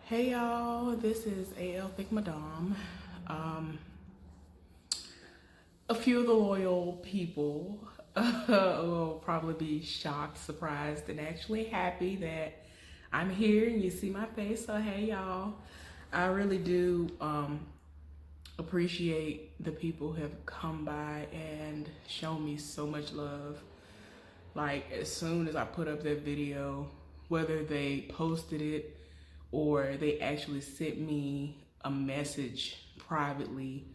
Hey y'all, this is AL Thick Madame. A few of the loyal people will probably be shocked, surprised, and actually happy that I'm here and you see my face. So hey y'all, I really do appreciate the people who have come by and shown me so much love. Like as soon as I put up that video, whether they posted it or they actually sent me a message privately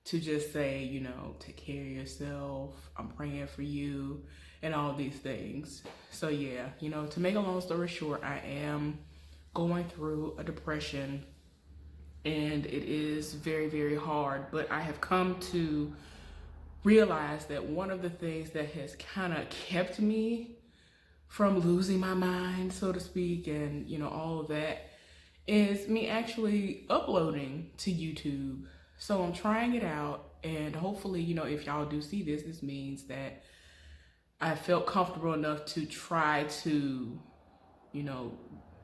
to just say, take care of yourself, I'm praying for you, and all these things. So yeah, to make a long story short, I am going through a depression and it is very, very hard, but I have come to realize that one of the things that has kind of kept me from losing my mind, so to speak, and all of that is me actually uploading to YouTube. So I'm trying it out, and hopefully, if y'all do see this, this means that I felt comfortable enough to try to,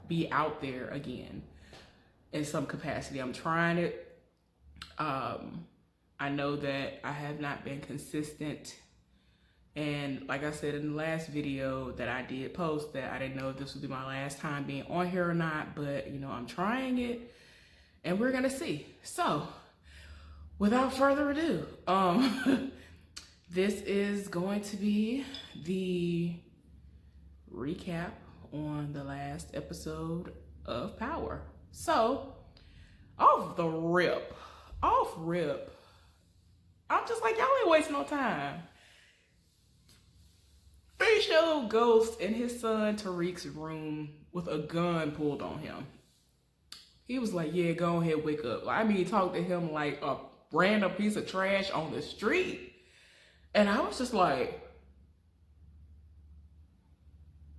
be out there again in some capacity. I'm trying it. I know that I have not been consistent. And like I said in the last video that I did post, that I didn't know if this would be my last time being on here or not, but I'm trying it and we're gonna see. So without further ado, this is going to be the recap on the last episode of Power. So off rip, I'm just like, y'all ain't wasting no time. They show Ghost in his son Tariq's room with a gun pulled on him. He was like, yeah, go ahead, wake up. I mean, he talked to him like a random piece of trash on the street. And I was just like,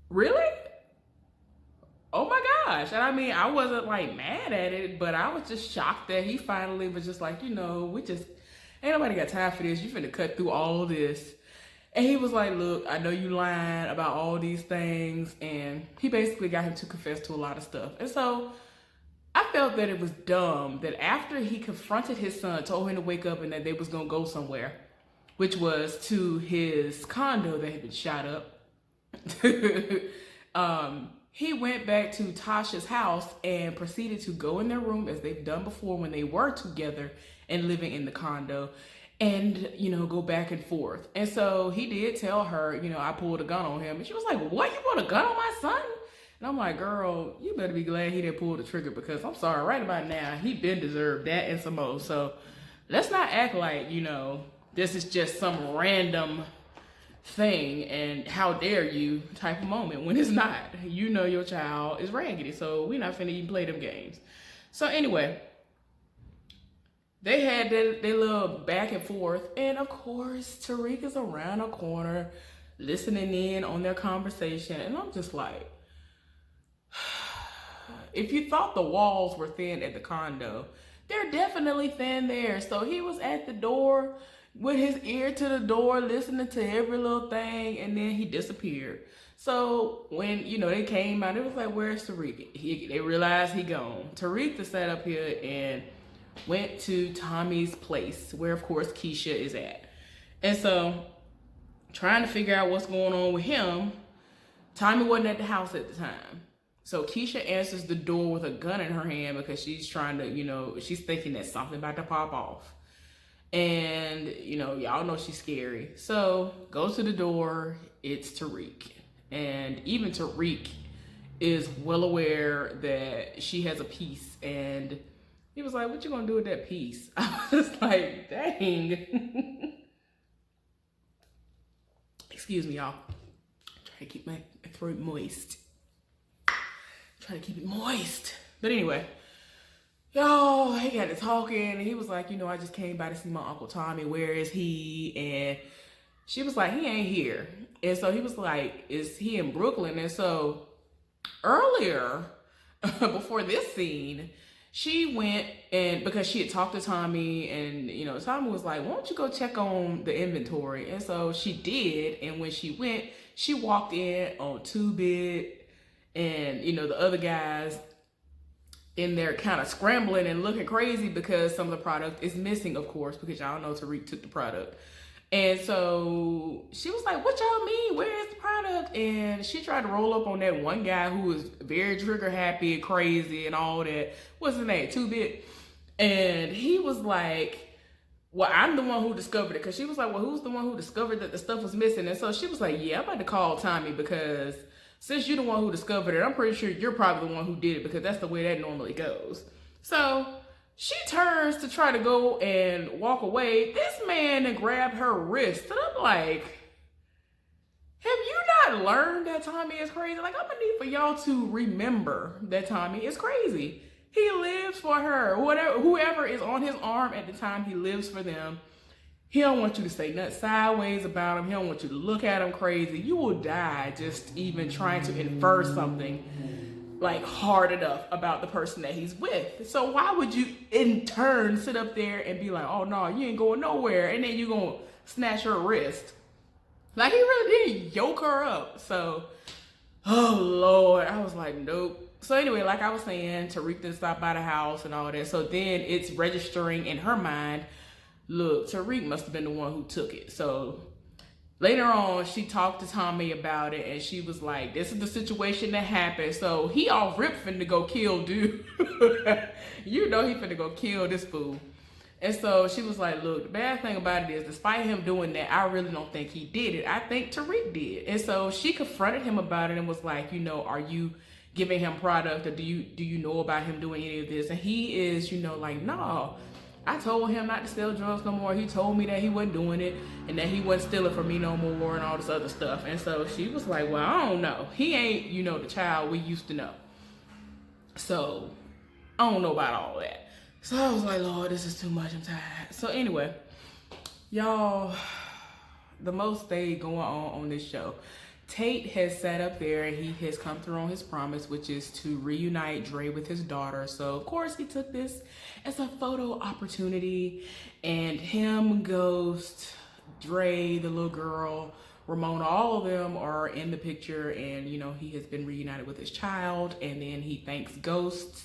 really? Oh my gosh. And I mean, I wasn't like mad at it, but I was just shocked that he finally was just like, we just, ain't nobody got time for this. You finna cut through all of this. And he was like, look, I know you lying about all these things. And he basically got him to confess to a lot of stuff. And so I felt that it was dumb that after he confronted his son, told him to wake up and that they was going to go somewhere, which was to his condo that had been shot up. He went back to Tasha's house and proceeded to go in their room as they've done before when they were together and living in the condo, and go back and forth. And so he did tell her, I pulled a gun on him, and she was like, what, you pulled a gun on my son? And I'm like, girl, you better be glad he didn't pull the trigger, because I'm sorry, right about now he been deserved that and some more. So let's not act like this is just some random thing and how dare you type of moment, when it's not. Your child is raggedy, so we're not finna even play them games. So anyway, they had their little back and forth, and of course, Tariq is around a corner listening in on their conversation, and I'm just like, if you thought the walls were thin at the condo, they're definitely thin there. So he was at the door with his ear to the door, listening to every little thing, and then he disappeared. So when, they came out, it was like, where's Tariq? They realized he gone. Tariq sat up here and went to Tommy's place, where of course Keisha is at. And so trying to figure out what's going on with him, Tommy wasn't at the house at the time. So Keisha answers the door with a gun in her hand because she's trying to, she's thinking that something about to pop off. And, y'all know she's scary. So goes to the door, it's Tariq. And even Tariq is well aware that she has a piece, and he was like, what you gonna do with that piece? I was just like, dang. Excuse me, y'all. Try to keep my throat moist. Try to keep it moist. But anyway, y'all, he got to talking, and he was like, I just came by to see my Uncle Tommy. Where is he? And she was like, he ain't here. And so he was like, is he in Brooklyn? And so earlier, before this scene, she went, and because she had talked to Tommy, and Tommy was like, why don't you go check on the inventory? And so she did, and when she went, she walked in on Two Bit and the other guys, in there kind of scrambling and looking crazy because some of the product is missing, of course, because y'all know Tariq took the product. And so she was like, what y'all mean? Where is the product? And she tried to roll up on that one guy who was very trigger happy and crazy and all that. What's his name? 2Bit. And he was like, well, I'm the one who discovered it. Because she was like, well, who's the one who discovered that the stuff was missing? And so she was like, yeah, I'm about to call Tommy because since you're the one who discovered it, I'm pretty sure you're probably the one who did it because that's the way that normally goes. So she turns to try to go and walk away. This man grabbed her wrist. And I'm like, have you not learned that Tommy is crazy? Like, I'm gonna need for y'all to remember that Tommy is crazy. He lives for her. Whoever is on his arm at the time, he lives for them. He don't want you to say nothing sideways about him. He don't want you to look at him crazy. You will die just even trying to infer something like hard enough about the person that he's with. So why would you in turn sit up there and be like, oh no, you ain't going nowhere, and then you gonna snatch her wrist? Like, he really did yoke her up. So, oh Lord, I was like, nope. So anyway, like I was saying, Tariq didn't stop by the house and all that. So then it's registering in her mind, look, Tariq must have been the one who took it. So later on, she talked to Tommy about it, and she was like, this is the situation that happened. So he all ripped finna go kill dude. You know he finna go kill this fool. And so she was like, look, the bad thing about it is, despite him doing that, I really don't think he did it. I think Tariq did. And so she confronted him about it and was like, you know, are you giving him product, or do you know about him doing any of this? And he is, you know, like, no. I told him not to sell drugs no more. He told me that he wasn't doing it and that he wasn't stealing from me no more and all this other stuff. And so she was like, well, I don't know. He ain't, you know, the child we used to know. So I don't know about all that. So I was like, Lord, this is too much. I'm tired. So anyway, y'all, the most they going on this show. Tate has sat up there and he has come through on his promise, which is to reunite Dre with his daughter. So of course he took this as a photo opportunity, and him, Ghost, Dre, the little girl, Ramona, all of them are in the picture, and you know, he has been reunited with his child. And then he thanks Ghost,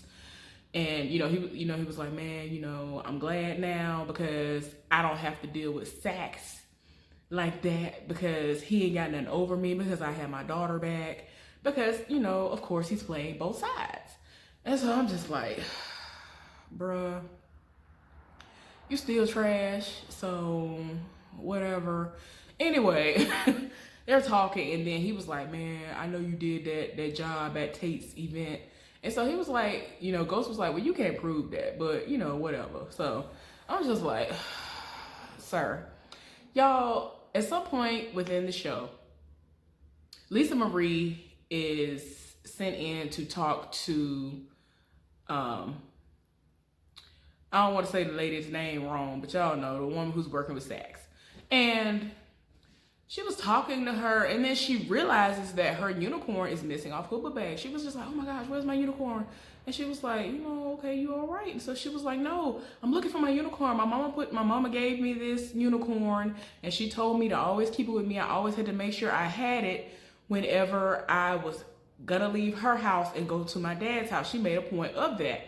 and he was like, man, you know, I'm glad now because I don't have to deal with Saxe like that, because he ain't got nothing over me, because I have my daughter back, because, you know, of course he's playing both sides. And so I'm just like, bruh, you still trash, so whatever. Anyway, they're talking, and then he was like, man, I know you did that job at Tate's event. And so he was like, you know, Ghost was like, well, you can't prove that, but, you know, whatever. So I was just like, sir. Y'all, at some point within the show, Lisa Marie is sent in to talk to, I don't want to say the lady's name wrong, but y'all know, the woman who's working with Saxe. And she was talking to her, and then she realizes that her unicorn is missing off her book bag. She was just like, oh my gosh, where's my unicorn? And she was like, you know, okay, you all right? And so she was like, no, I'm looking for my unicorn. My mama gave me this unicorn, and she told me to always keep it with me. I always had to make sure I had it whenever I was gonna leave her house and go to my dad's house. She made a point of that.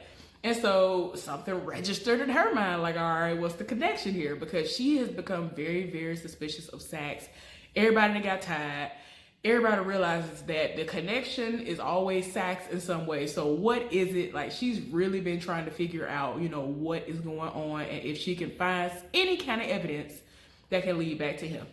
And so something registered in her mind, like, all right, what's the connection here? Because she has become very, very suspicious of Saxe. Everybody that got tired. Everybody realizes that the connection is always Saxe in some way. So what is it? Like, she's really been trying to figure out, you know, what is going on, and if she can find any kind of evidence that can lead back to him.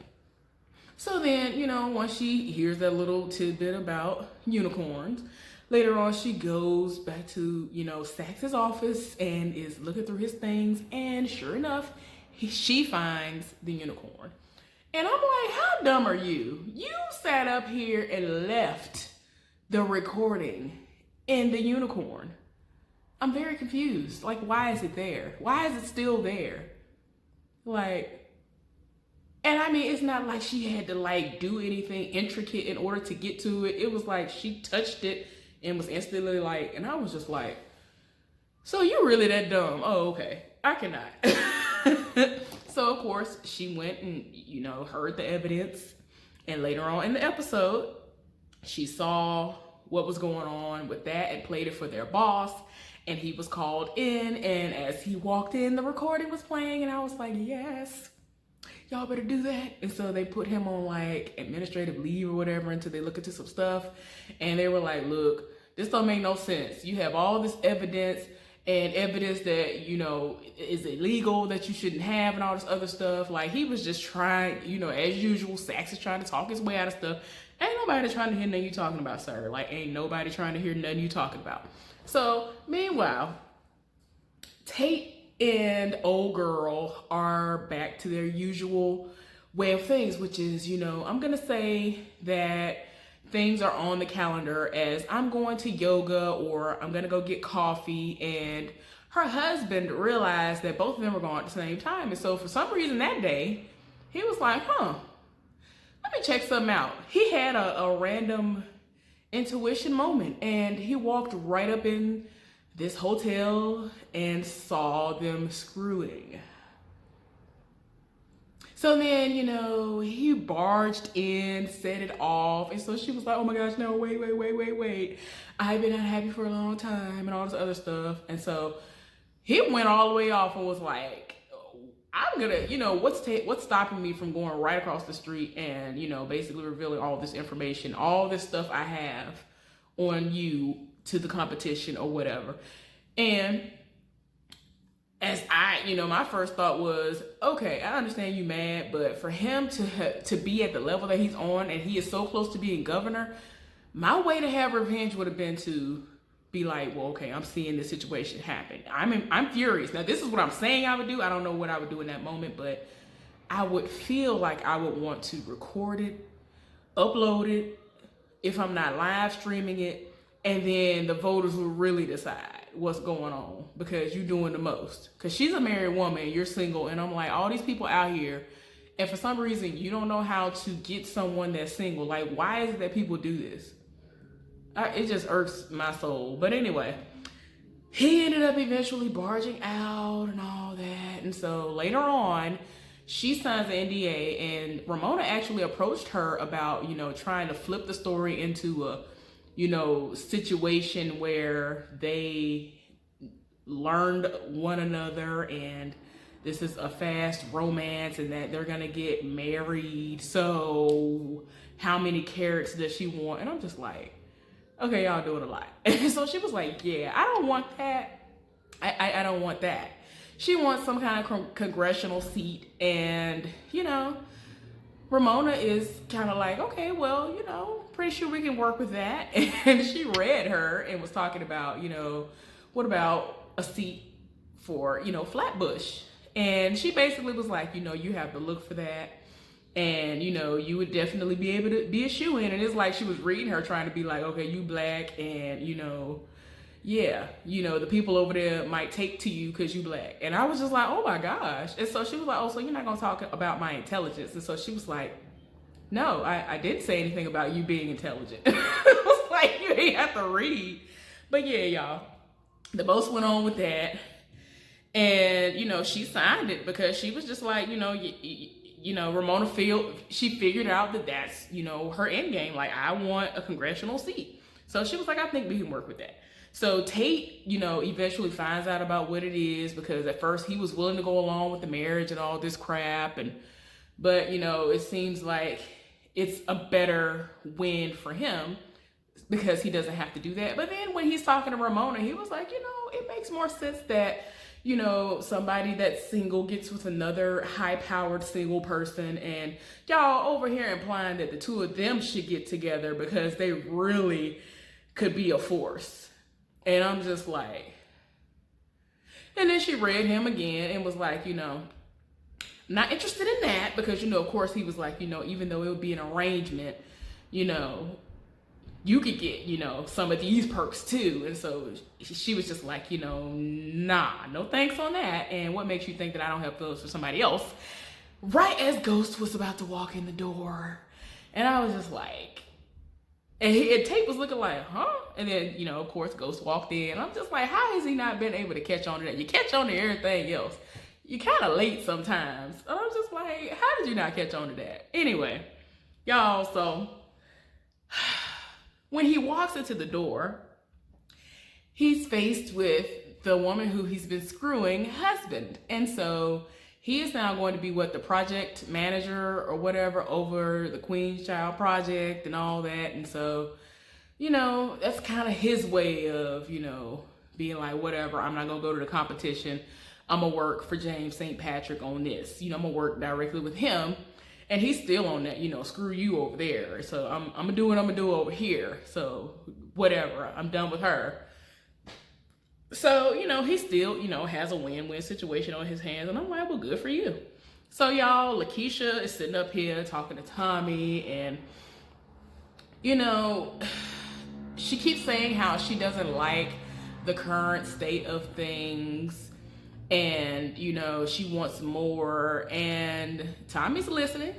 So then, you know, once she hears that little tidbit about unicorns, later on she goes back to, you know, Saxe's office and is looking through his things, and sure enough, she finds the unicorn. And I'm like, how dumb are you? You sat up here and left the recording in the unicorn. I'm very confused. Like, why is it there? Why is it still there? Like, and I mean, it's not like she had to like do anything intricate in order to get to it. It was like she touched it and was instantly like, and I was just like, so you really that dumb? Oh, okay. I cannot. So, of course, she went and, you know, heard the evidence. And later on in the episode, she saw what was going on with that and played it for their boss. And he was called in, and as he walked in, the recording was playing, and I was like, yes, y'all better do that. And so they put him on like administrative leave or whatever until they look into some stuff. And they were like, look, this don't make no sense. You have all this evidence and evidence that, you know, is illegal, that you shouldn't have, and all this other stuff. Like, he was just trying, you know, as usual, Saxe is trying to talk his way out of stuff. Ain't nobody trying to hear nothing you talking about, sir. Like, ain't nobody trying to hear nothing you talking about. So, meanwhile, Tate and old girl are back to their usual way of things, which is, you know, I'm gonna say that things are on the calendar as I'm going to yoga or I'm gonna go get coffee. And her husband realized that both of them were going at the same time. And so for some reason that day, he was like, let me check something out. He had a random intuition moment, and he walked right up in this hotel and saw them screwing. So then, you know, he barged in, set it off. And so she was like, oh my gosh, no, wait. I've been unhappy for a long time and all this other stuff. And so he went all the way off and was like, I'm gonna, you know, what's stopping me from going right across the street and, you know, basically revealing all this information, all this stuff I have on you to the competition or whatever. And as you know, my first thought was, okay, I understand you mad, but for him to be at the level that he's on and he is so close to being governor, my way to have revenge would have been to be like, well, okay, I'm seeing this situation happen. I'm furious. Now, this is what I'm saying I would do. I don't know what I would do in that moment, but I would feel like I would want to record it, upload it, if I'm not live streaming it, and then the voters will really decide what's going on because you're doing the most. Because she's a married woman, you're single, and I'm like, all these people out here, and for some reason, you don't know how to get someone that's single. Like, why is it that people do this? It just irks my soul. But anyway, he ended up eventually barging out and all that. And so later on, she signs the NDA, and Ramona actually approached her about, you know, trying to flip the story into a, you know, situation where they learned one another and this is a fast romance and that they're gonna get married. So how many carrots does she want? And I'm just like, okay, y'all doing a lot. And so she was like, yeah, I don't want that. I don't want that. She wants some kind of congressional seat. And, you know, Ramona is kind of like, okay, well, you know, pretty sure we can work with that. And she read her and was talking about, you know, what about a seat for, you know, Flatbush? And she basically was like, you know, you have to look for that. And, you know, you would definitely be able to be a shoo-in. And it's like she was reading her trying to be like, okay, you black and, you know, yeah, you know, the people over there might take to you because you black. And I was just like, oh my gosh. And so she was like, oh, so you're not going to talk about my intelligence. And so she was like, no, I didn't say anything about you being intelligent. I was like, you ain't have to read. But yeah, y'all, the boss went on with that. And, you know, she signed it because she was just like, you know, Ramona she figured out that that's, you know, her end game. Like, I want a congressional seat. So she was like, I think we can work with that. So Tate, you know, eventually finds out about what it is because at first he was willing to go along with the marriage and all this crap. But, you know, it seems like it's a better win for him because he doesn't have to do that. But then when he's talking to Ramona, he was like, you know, it makes more sense that, you know, somebody that's single gets with another high-powered single person, and y'all over here implying that the two of them should get together because they really could be a force. And I'm just like, and then she read him again and was like, you know, not interested in that because, you know, of course he was like, you know, even though it would be an arrangement, you know, you could get, you know, some of these perks too. And so she was just like, you know, nah, no thanks on that. And what makes you think that I don't have feelings for somebody else? Right as Ghost was about to walk in the door. And I was just like, and Tate was looking like, huh? And then, you know, of course, Ghost walked in. I'm just like, how has he not been able to catch on to that? You catch on to everything else. You're kind of late sometimes. And I'm just like, how did you not catch on to that? Anyway, y'all, so When he walks into the door, he's faced with the woman who he's been screwing husband. And so he is now going to be the project manager or whatever over the Queen's Child Project and all that. And so, that's kind of his way of, being like, whatever, I'm not going to go to the competition. I'm going to work for James St. Patrick on this. I'm going to work directly with him. And he's still on that, screw you over there. So I'm going to do what I'm going to do over here. So whatever, I'm done with her. So, he still, has a win-win situation on his hands. And I'm like, well, good for you. So, y'all, Lakeisha is sitting up here talking to Tommy. And, she keeps saying how she doesn't like the current state of things. And, she wants more. And Tommy's listening.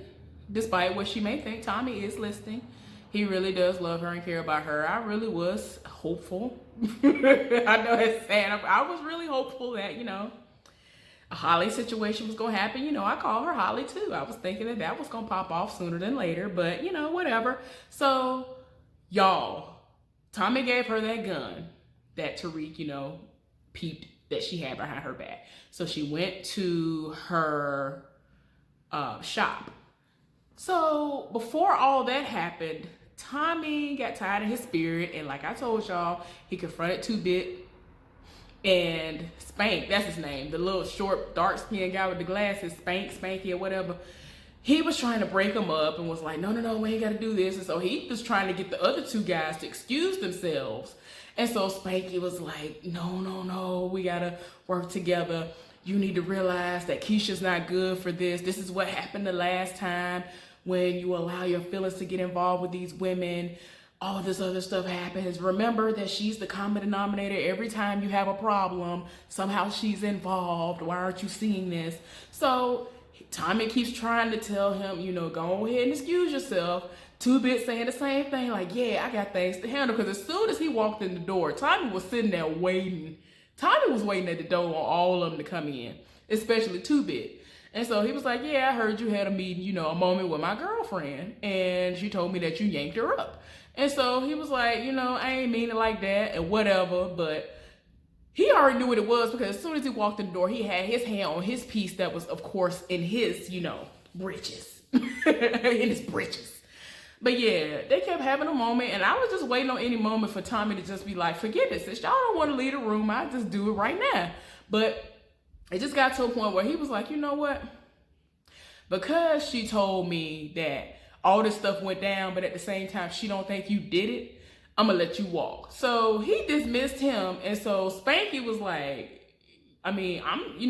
Despite what she may think, Tommy is listening. He really does love her and care about her. I really was hopeful. I know it's sad. I was really hopeful that, a Holly situation was going to happen. I call her Holly too. I was thinking that was going to pop off sooner than later, but whatever. So y'all, Tommy gave her that gun that Tariq, peeped that she had behind her back. So she went to her shop. So before all that happened, Tommy got tired of his spirit, and like I told y'all, he confronted 2-Bit and Spank, that's his name, the little short, dark-skinned guy with the glasses, Spanky or whatever. He was trying to break him up and was like, no, we ain't got to do this. And so he was trying to get the other 2 guys to excuse themselves. And so Spanky was like, no, we got to work together. You need to realize that Keisha's not good for this. This is what happened the last time. When you allow your feelings to get involved with these women, all this other stuff happens. Remember that she's the common denominator. Every time you have a problem, somehow she's involved. Why aren't you seeing this? So Tommy keeps trying to tell him, go ahead and excuse yourself. 2-Bit saying the same thing, like, yeah, I got things to handle. Because as soon as he walked in the door, Tommy was sitting there waiting. Tommy was waiting at the door on all of them to come in, especially 2-Bit. And so he was like, yeah, I heard you had a meeting, a moment with my girlfriend. And she told me that you yanked her up. And so he was like, I ain't mean it like that and whatever. But he already knew what it was because as soon as he walked in the door, he had his hand on his piece that was, of course, in his, breeches. In his breeches. But yeah, they kept having a moment. And I was just waiting on any moment for Tommy to just be like, forget it. Since y'all don't want to leave the room, I just do it right now. But it just got to a point where he was like, you know what? Because she told me that all this stuff went down, but at the same time, she don't think you did it, I'm going to let you walk. So he dismissed him. And so Spanky was like, I mean, you're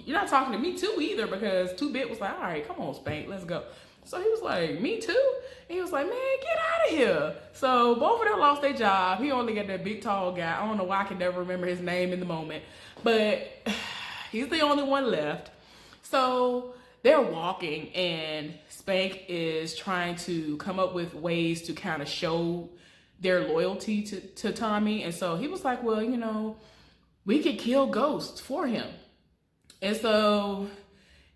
not talking to me too either, because 2-Bit was like, all right, come on, Spank, let's go. So he was like, me too? And he was like, man, get out of here. So both of them lost their job. He only got that big, tall guy. I don't know why I can never remember his name in the moment. But he's the only one left. So they're walking, and Spank is trying to come up with ways to kind of show their loyalty to Tommy. And so he was like, well, we could kill Ghost for him. And so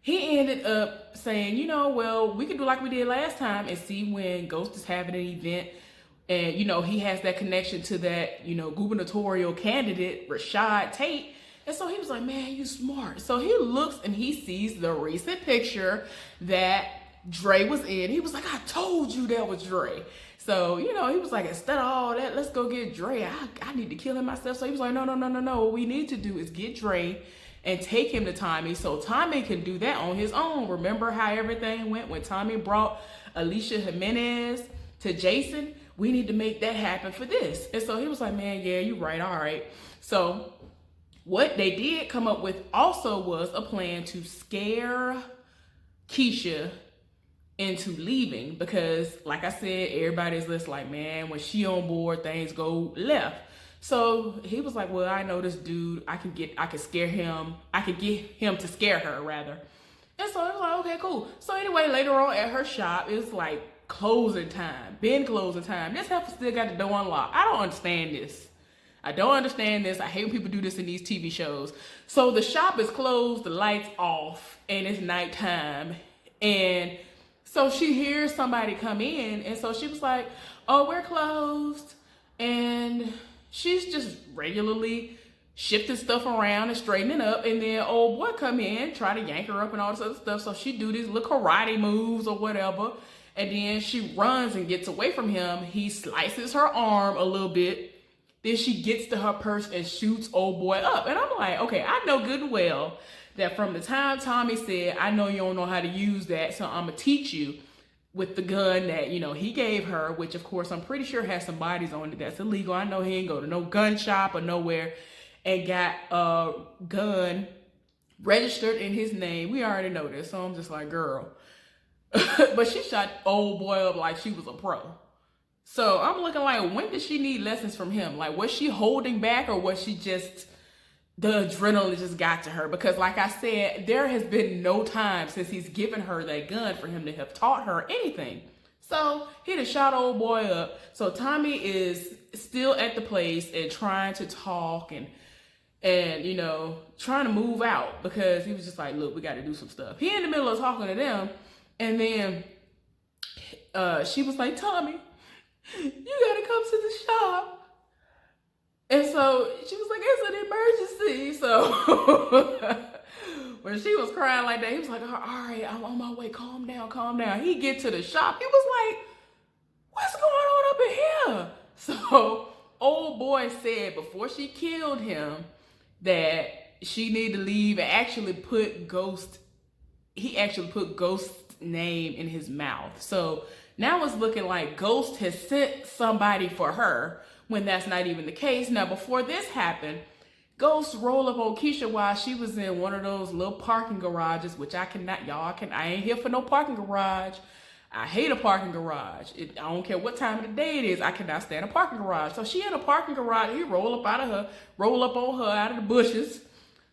he ended up saying, well, we could do like we did last time and see when Ghost is having an event. And, he has that connection to that, gubernatorial candidate, Rashad Tate. And so he was like, man, you smart. So he looks and he sees the recent picture that Dre was in. He was like, I told you that was Dre. So, he was like, instead of all that, let's go get Dre. I need to kill him myself. So he was like, no. What we need to do is get Dre and take him to Tommy so Tommy can do that on his own. Remember how everything went when Tommy brought Alicia Jimenez to Jason? We need to make that happen for this. And so he was like, man, yeah, you're right. All right. So what they did come up with also was a plan to scare Keisha into leaving, because like I said, everybody's just like, man, when she on board, things go left. So he was like, well, I know this dude, I can scare him. I could get him to scare her rather. And so I was like, okay, cool. So anyway, later on at her shop, it's like closing time, closing time. This heifer still got the door unlocked. I don't understand this. I hate when people do this in these TV shows. So the shop is closed, the lights off, and it's nighttime. And So she hears somebody come in, and so she was like, oh, we're closed. And she's just regularly shifting stuff around and straightening up, and then old boy come in, try to yank her up and all this other stuff. So she do these little karate moves or whatever, and then she runs and gets away from him. He slices her arm a little bit. Then she gets to her purse and shoots old boy up. And I'm like, okay, I know good and well that from the time Tommy said, I know you don't know how to use that, so I'm gonna teach you with the gun that, you know, he gave her, which of course I'm pretty sure has some bodies on it that's illegal. I know he ain't go to no gun shop or nowhere and got a gun registered in his name. We already know this, so I'm just like, girl. But she shot old boy up like she was a pro. So I'm looking like, when did she need lessons from him? Like, was she holding back, or was she just, the adrenaline just got to her? Because like I said, there has been no time since he's given her that gun for him to have taught her anything. So he done shot old boy up. So Tommy is still at the place and trying to talk and you know, trying to move out, because he was just like, look, we got to do some stuff. He in the middle of talking to them, and then she was like, Tommy, you gotta come to the shop. And so she was like, it's an emergency. So when she was crying like that, he was like, all right, I'm on my way. Calm down, calm down. He get to the shop. He was like, what's going on up in here? So old boy said before she killed him that she needed to leave, and actually put Ghost's name in his mouth. So now it's looking like Ghost has sent somebody for her, when that's not even the case. Now, before this happened, Ghost rolled up on Keisha while she was in one of those little parking garages, which I ain't here for no parking garage. I hate a parking garage. I don't care what time of the day it is. I cannot stand a parking garage. So she in a parking garage. He roll up on her out of the bushes,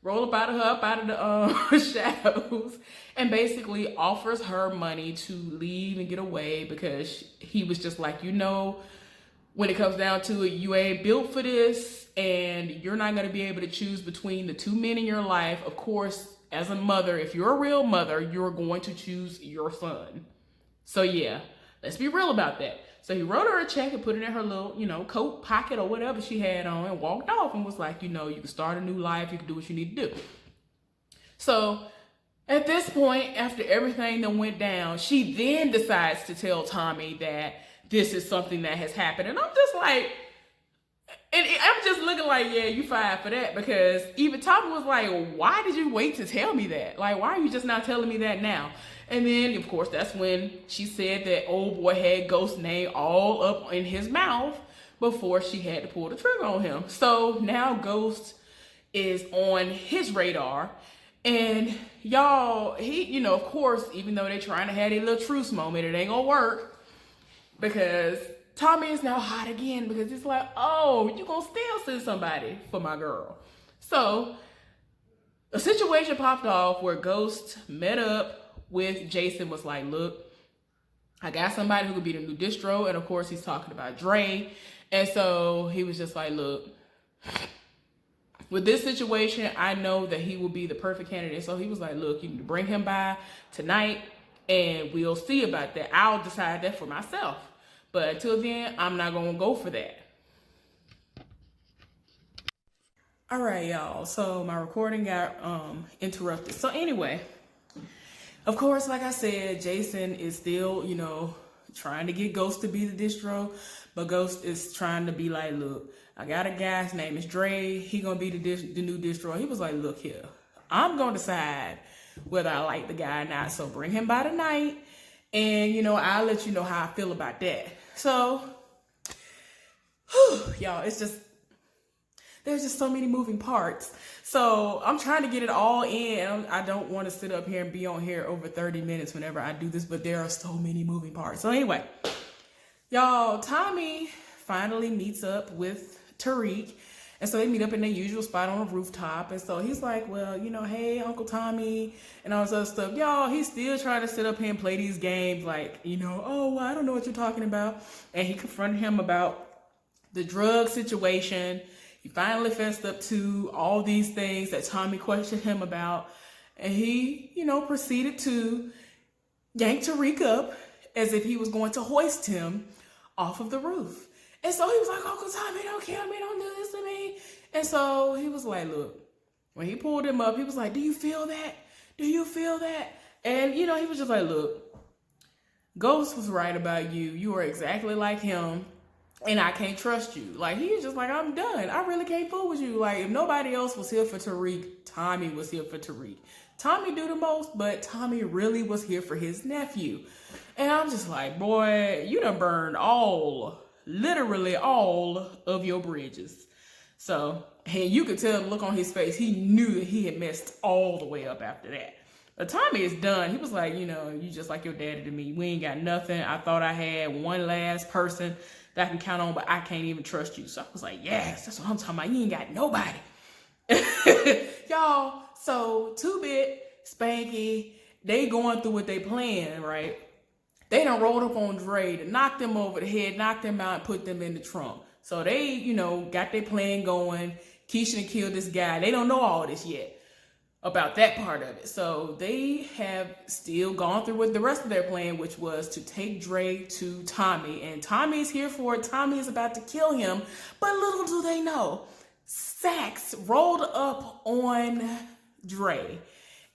roll up out of the shadows, and basically offers her money to leave and get away, because he was just like, you know, when it comes down to it, you ain't built for this, and you're not going to be able to choose between the two men in your life. Of course, as a mother, if you're a real mother, you're going to choose your son. So yeah, let's be real about that. So he wrote her a check and put it in her little, you know, coat pocket or whatever she had on, and walked off and was like, you know, you can start a new life. You can do what you need to do. So at this point, after everything that went down, she then decides to tell Tommy that this is something that has happened. And I'm just like, and I'm just looking like, yeah, you fired for that, because even Tommy was like, why did you wait to tell me that? Like, why are you just not telling me that now? And then, of course, that's when she said that old boy had Ghost's name all up in his mouth before she had to pull the trigger on him. So now Ghost is on his radar. And y'all, he, you know, of course, even though they're trying to have a little truce moment, it ain't gonna work, because Tommy is now hot again, because it's like, oh, you gonna still send somebody for my girl. So a situation popped off where Ghost met up with Jason, was like, look, I got somebody who could be the new distro. And of course he's talking about Dre. And so he was just like, look, with this situation, I know that he will be the perfect candidate. So he was like, look, you can bring him by tonight and we'll see about that. I'll decide that for myself. But until then, I'm not going to go for that. All right, y'all. So my recording got interrupted. So anyway, of course, like I said, Jason is still, you know, trying to get Ghost to be the distro. But Ghost is trying to be like, look, I got a guy, his name is Dre. He gonna be the new distro. He was like, look here, I'm gonna decide whether I like the guy or not. So bring him by tonight, and you know, I'll let you know how I feel about that. So, y'all, it's just, there's just so many moving parts. So I'm trying to get it all in. I don't want to sit up here and be on here over 30 minutes whenever I do this, but there are so many moving parts. So anyway, y'all, Tommy finally meets up with Tariq. And so they meet up in their usual spot on a rooftop. And so he's like, well, you know, hey, Uncle Tommy, and all this other stuff. Y'all, he's still trying to sit up here and play these games like, you know, oh, well, I don't know what you're talking about. And he confronted him about the drug situation. He finally fessed up to all these things that Tommy questioned him about. And he, you know, proceeded to yanked Tariq up as if he was going to hoist him off of the roof. And so he was like, Uncle Tommy, don't kill me, don't do this to me. And so he was like, look, when he pulled him up, he was like, do you feel that? Do you feel that? And, you know, he was just like, look, Ghost was right about you. You are exactly like him. And I can't trust you. Like, he was just like, I'm done. I really can't fool with you. Like, if nobody else was here for Tariq, Tommy was here for Tariq. Tommy do the most, but Tommy really was here for his nephew. And I'm just like, boy, you done burned literally all of your bridges. So, and you could tell the look on his face. He knew that he had messed all the way up after that. But Tommy is done. He was like, you know, you just like your daddy to me. We ain't got nothing. I thought I had one last person that I can count on, but I can't even trust you. So I was like, yes, that's what I'm talking about. You ain't got nobody. Y'all, so 2Bit, Spanky, they going through what they plan, right? They done rolled up on Dre to knock them over the head, knock them out, and put them in the trunk. So they, you know, got their plan going. Keisha done killed this guy. They don't know all this yet about that part of it. So they have still gone through with the rest of their plan, which was to take Dre to Tommy. And Tommy is here for it. Tommy is about to kill him. But little do they know, Saxe rolled up on Dre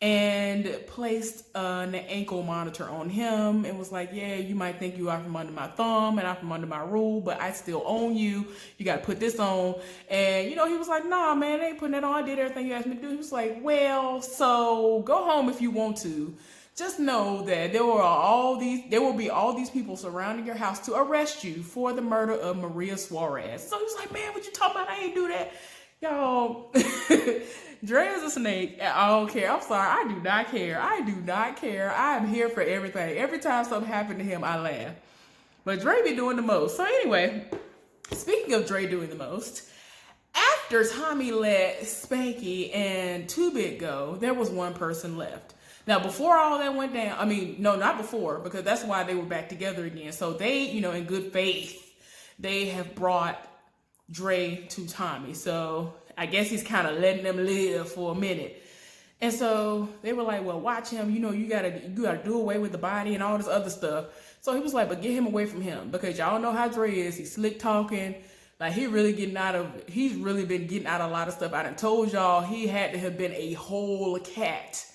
and placed an ankle monitor on him and was like, yeah, you might think you are from under my thumb and I'm from under my rule, but I still own you. You got to put this on. And, you know, he was like, nah, man, they ain't putting that on. I did everything you asked me to do. He was like, well, so go home if you want to. Just know that there will be all these people surrounding your house to arrest you for the murder of Maria Suarez. So he was like, man, what you talking about? I ain't do that. Y'all, Dre is a snake. I don't care. I'm sorry. I do not care. I do not care. I am here for everything. Every time something happened to him, I laugh. But Dre be doing the most. So anyway, speaking of Dre doing the most, after Tommy let Spanky and 2Bit go, there was one person left. Now, before all that went down, I mean, no, not before, because that's why they were back together again. So they, you know, in good faith, they have brought Dre to Tommy. So I guess he's kind of letting them live for a minute. And so they were like, well, watch him. You know, you gotta do away with the body and all this other stuff. So he was like, but get him away from him, because y'all know how Dre is. He's slick talking. Like, he's really been getting out a lot of stuff. I done told y'all he had to have been a whole cat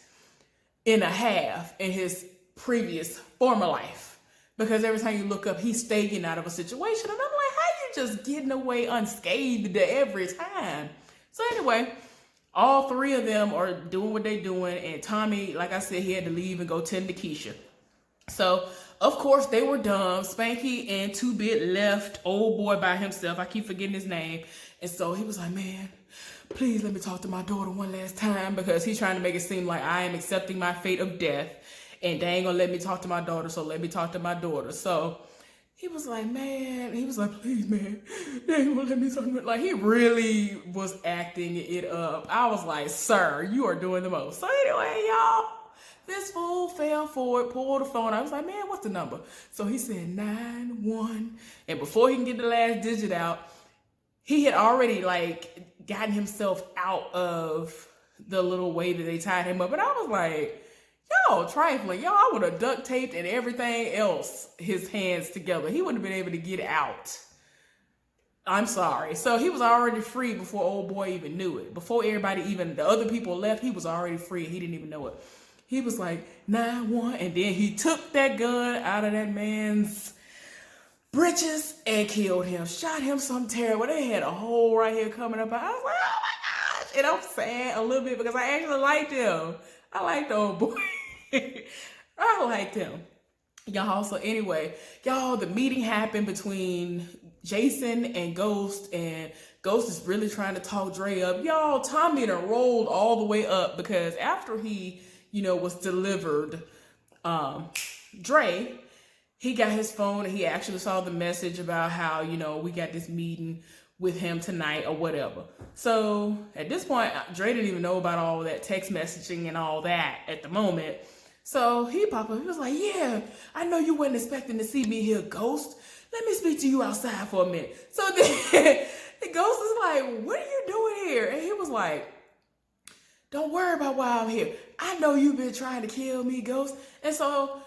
and a half in his previous former life, because every time you look up, he's staying getting out of a situation. And I'm like, how you just getting away unscathed every time? So anyway, all three of them are doing what they're doing. And Tommy, like I said, he had to leave and go tend to Keisha. So, of course, they were dumb. Spanky and 2Bit left old boy by himself. I keep forgetting his name. And so he was like, man, please let me talk to my daughter one last time, because he's trying to make it seem like I am accepting my fate of death and they ain't gonna let me talk to my daughter, so let me talk to my daughter. So he was like, man, please, man, they ain't gonna let me talk to me. Like, he really was acting it up. I was like, sir, you are doing the most. So anyway, y'all, this fool fell forward, pulled the phone. I was like, man, what's the number? So he said 91. And before he can get the last digit out, he had already like gotten himself out of the little way that they tied him up. And I was like, y'all trifling. Y'all, I would have duct taped and everything else his hands together. He wouldn't have been able to get out. I'm sorry. So he was already free before old boy even knew it. Before the other people left, he was already free. He didn't even know it. He was like, 9-1. And then he took that gun out of that man's britches and killed him. Shot him some terrible. They had a hole right here coming up. I was like, oh my gosh. And I'm sad a little bit because I actually liked him. I liked the old boy. I liked him. Y'all, so anyway, y'all, the meeting happened between Jason and Ghost is really trying to talk Dre up. Y'all, Tommy done rolled all the way up, because after he, you know, was delivered Dre, he got his phone and he actually saw the message about how, you know, we got this meeting with him tonight or whatever. So at this point, Dre didn't even know about all that text messaging and all that at the moment. So he popped up. He was like, yeah, I know you weren't expecting to see me here, Ghost. Let me speak to you outside for a minute. So then the Ghost is like, what are you doing here? And he was like, don't worry about why I'm here. I know you've been trying to kill me, Ghost. And so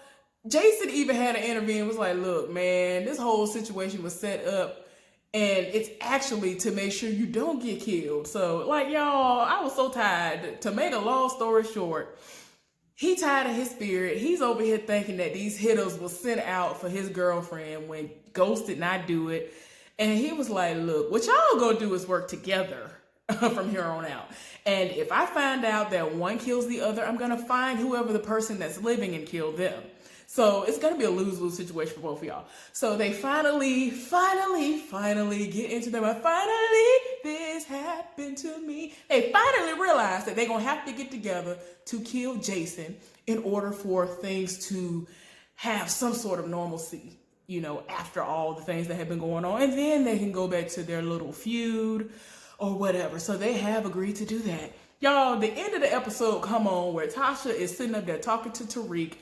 Jason even had to intervene and was like, look, man, this whole situation was set up and it's actually to make sure you don't get killed. So, like, y'all, I was so tired. To make a long story short, he tired of his spirit. He's over here thinking that these hitters was sent out for his girlfriend when Ghost did not do it. And he was like, look, what y'all gonna do is work together from here on out. And if I find out that one kills the other, I'm gonna find whoever the person that's living and kill them. So it's gonna be a lose-lose situation for both of y'all. So they finally get into them. Finally, this happened to me. They finally realized that they're gonna have to get together to kill Jason in order for things to have some sort of normalcy, you know, after all the things that have been going on. And then they can go back to their little feud or whatever. So they have agreed to do that. Y'all, the end of the episode come on where Tasha is sitting up there talking to Tariq.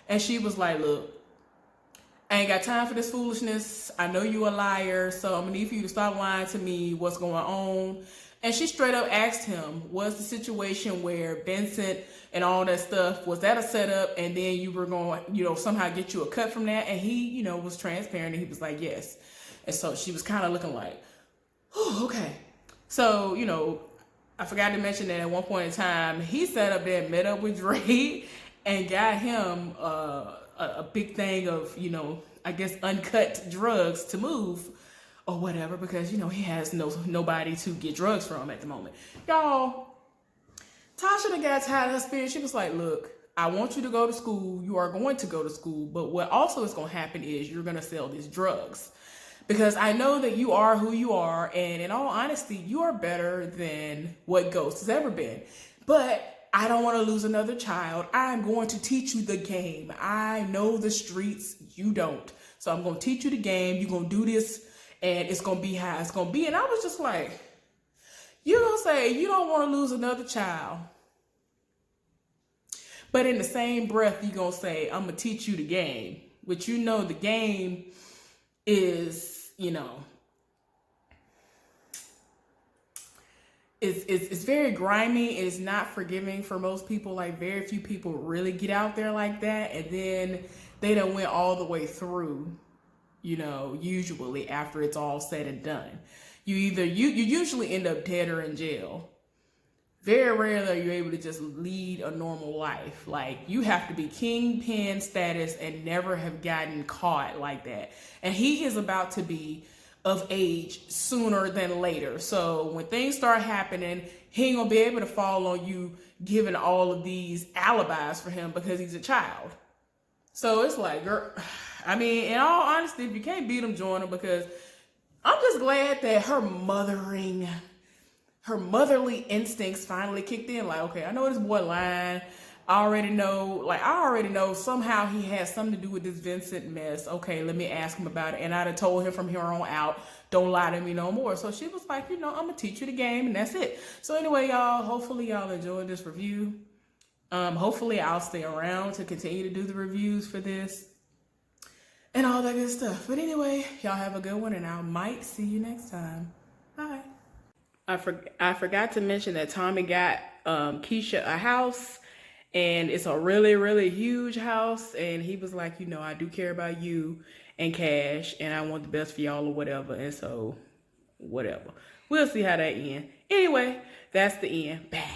And she was like, look, I ain't got time for this foolishness. I know you a liar, so I'm gonna need for you to stop lying to me. What's going on? And she straight up asked him, was the situation where Vincent and all that stuff, was that a setup? And then you were going, you know, somehow get you a cut from that? And he, you know, was transparent and he was like, yes. And so she was kind of looking like, oh, okay. So, you know, I forgot to mention that at one point in time, he sat up there and met up with Dre and got him a big thing of, you know, I guess uncut drugs to move or whatever, because, you know, he has nobody to get drugs from at the moment. Y'all, Tasha done got tired of her spirit. She was like, look, I want you to go to school. You are going to go to school. But what also is going to happen is you're going to sell these drugs. Because I know that you are who you are. And in all honesty, you are better than what Ghost has ever been. But I don't want to lose another child. I'm going to teach you the game. I know the streets. You don't. So I'm going to teach you the game. You're going to do this and it's going to be how it's going to be. And I was just like, you're going to say you don't want to lose another child. But in the same breath, you're going to say, I'm going to teach you the game. Which, you know, the game is, you know, it's very grimy. It's not forgiving for most people. Like, very few people really get out there like that. And then they done went all the way through, you know, usually after it's all said and done. You usually end up dead or in jail. Very rarely are you able to just lead a normal life. Like, you have to be kingpin status and never have gotten caught like that. And he is about to be of age sooner than later. So when things start happening, he ain't gonna be able to fall on you giving all of these alibis for him because he's a child. So it's like, girl, I mean, in all honesty, if you can't beat him, join him, because I'm just glad that her motherly instincts finally kicked in. Like, okay, I know this boy lying. I already know somehow he has something to do with this Vincent mess. Okay, let me ask him about it. And I'd have told him from here on out, don't lie to me no more. So she was like, you know, I'm gonna teach you the game, and that's it. So anyway, y'all, hopefully y'all enjoyed this review. Hopefully I'll stay around to continue to do the reviews for this and all that good stuff. But anyway, y'all have a good one, and I might see you next time. Bye. I forgot to mention that Tommy got Keisha a house, and it's a really, really huge house. And he was like, you know, I do care about you and Cash, and I want the best for y'all or whatever. And so, whatever. We'll see how that ends. Anyway, that's the end. Bye.